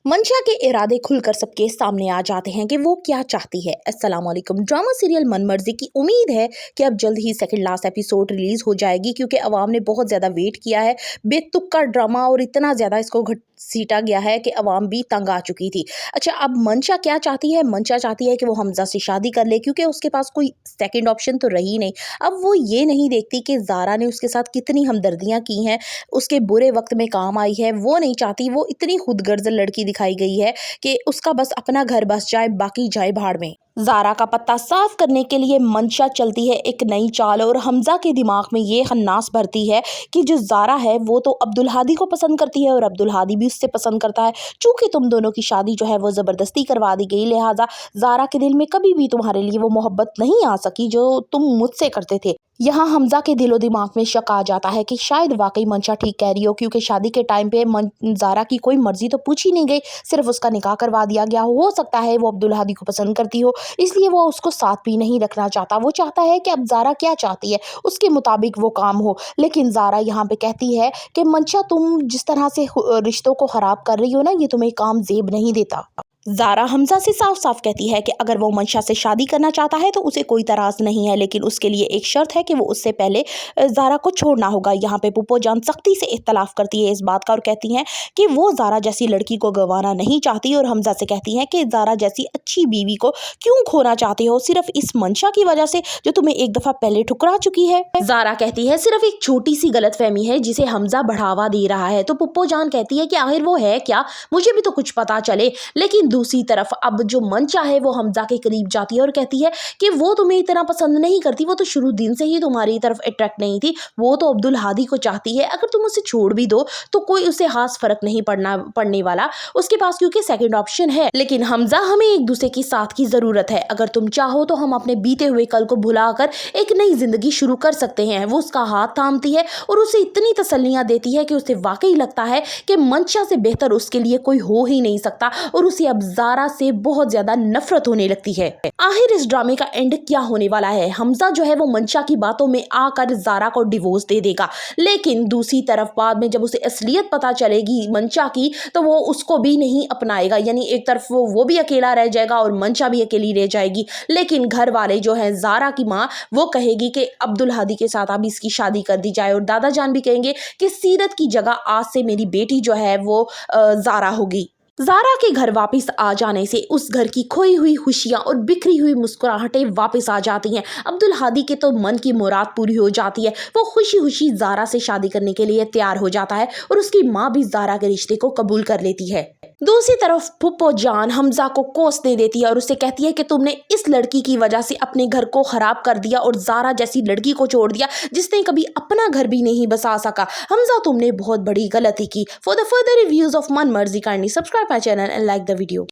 मंशा के इरादे खुलकर सबके सामने आ जाते हैं कि वो क्या चाहती है। अस्सलाम वालेकुम। ड्रामा सीरियल मन मर्जी की उम्मीद है कि अब जल्द ही सेकंड लास्ट एपिसोड रिलीज हो जाएगी, क्योंकि अवाम ने बहुत ज़्यादा वेट किया है। बेतुका ड्रामा और इतना ज़्यादा इसको घसीटा गया है कि अवाम भी तंग आ चुकी थी। अच्छा, अब मंशा क्या चाहती है? मंशा चाहती है कि वो हमजा से शादी कर ले, क्योंकि उसके पास कोई सेकेंड ऑप्शन तो रही नहीं। अब वो ये नहीं देखती कि ज़ारा ने उसके साथ कितनी हमदर्दियाँ की हैं, उसके बुरे वक्त में काम आई है। वो नहीं चाहती, वो इतनी खुदगर्ज लड़की दिखाई गई है कि उसका बस अपना घर बस जाए, बाकी जाए भाड़ में। ज़ारा का पत्ता साफ करने के लिए मंशा चलती है एक नई चाल, और हमजा के दिमाग में ये खन्नास भरती है कि जो ज़ारा है वो तो अब्दुल हादी को पसंद करती है और अब्दुल हादी भी उससे पसंद करता है। चूंकि तुम दोनों की शादी जो है वो ज़बरदस्ती करवा दी गई, लिहाजा ज़ारा के दिल में कभी भी तुम्हारे लिए वो मोहब्बत नहीं आ सकी जो तुम मुझसे करते थे। यहाँ हमजा के दिलो दिमाग में शक आ जाता है कि शायद वाकई मंशा ठीक कह रही हो, क्योंकि शादी के टाइम पे ज़ारा की कोई मर्जी तो पूछी नहीं गई, सिर्फ उसका निकाह करवा दिया गया। हो सकता है वो अब्दुल हादी को पसंद करती हो, इसलिए वो उसको साथ भी नहीं रखना चाहता। वो चाहता है कि अब ज़ारा क्या चाहती है उसके मुताबिक वो काम हो। लेकिन ज़ारा यहाँ पे कहती है कि मंशा, तुम जिस तरह से रिश्तों को ख़राब कर रही हो ना, ये तुम्हें काम जेब नहीं देता। ज़ारा हमजा से साफ साफ कहती है कि अगर वो मंशा से शादी करना चाहता है तो उसे कोई तराज नहीं है, लेकिन उसके लिए एक शर्त है कि वो उससे पहले ज़ारा को छोड़ना होगा। यहाँ पे पुप्पो जान सख्ती से इख्तलाफ करती है इस बात का और कहती हैं कि वो ज़ारा जैसी लड़की को गंवाना नहीं चाहती, और हमजा से कहती हैं कि ज़ारा जैसी अच्छी बीवी को क्यों खोना चाहते हो, सिर्फ इस मंशा की वजह से जो तुम्हें एक दफ़ा पहले ठुकरा चुकी है। ज़ारा कहती है सिर्फ एक छोटी सी गलतफहमी है जिसे हमजा बढ़ावा दे रहा है। तो पुप्पो जान कहती है कि आखिर वो है क्या, मुझे भी तो कुछ पता चले। लेकिन दूसरी तरफ अब जो मंशा है वो हमजा के करीब जाती है और कहती है कि वो तुम्हें इतना पसंद नहीं करती, वो तो शुरू दिन से ही तुम्हारी तरफ अट्रैक्ट नहीं थी, वो तो अब्दुल हादी को चाहती है। अगर तुम उसे छोड़ भी दो तो कोई उसे खास फर्क नहीं पड़ने वाला उसके पास, क्योंकि सेकंड ऑप्शन है। लेकिन हमजा, हमें एक दूसरे की साथ की जरूरत है। अगर तुम चाहो तो हम अपने बीते हुए कल को भुलाकर एक नई जिंदगी शुरू कर सकते हैं। वो उसका हाथ थामती है और उसे इतनी तसल्लियां देती है कि उसे वाकई लगता है कि मंशा से बेहतर उसके लिए कोई हो ही नहीं सकता, और उसे अब ज़ारा से बहुत ज्यादा नफरत होने लगती है। आखिर इस ड्रामे का एंड क्या होने वाला है? हमजा जो है वो मंशा की बातों में आकर ज़ारा को डिवोर्स दे देगा, लेकिन दूसरी तरफ बाद में जब उसे असलियत पता चलेगी मंशा की, तो वो उसको भी नहीं अपनाएगा। यानी एक तरफ वो भी अकेला रह जाएगा और मंशा भी अकेली रह जाएगी। लेकिन घर वाले जो है, ज़ारा की माँ, वो कहेगी कि अब्दुल हादी के साथ अब इसकी शादी कर दी जाए, और दादा जान भी कहेंगे कि सीरत की जगह आज से मेरी बेटी जो है वो ज़ारा होगी। ज़ारा के घर वापस आ जाने से उस घर की खोई हुई खुशियां और बिखरी हुई मुस्कुराहटें वापस आ जाती हैं। अब्दुल हादी के तो मन की मुराद पूरी हो जाती है। वो खुशी खुशी ज़ारा से शादी करने के लिए तैयार हो जाता है, और उसकी माँ भी ज़ारा के रिश्ते को कबूल कर लेती है। दूसरी तरफ पुप्पो जान हमजा को कोसने देती है और उसे कहती है कि तुमने इस लड़की की वजह से अपने घर को खराब कर दिया और ज़ारा जैसी लड़की को छोड़ दिया जिसने कभी अपना घर भी नहीं बसा सका। हमजा, तुमने बहुत बड़ी गलती की। For the further reviews of मन मर्जी, kindly subscribe my channel and like the video.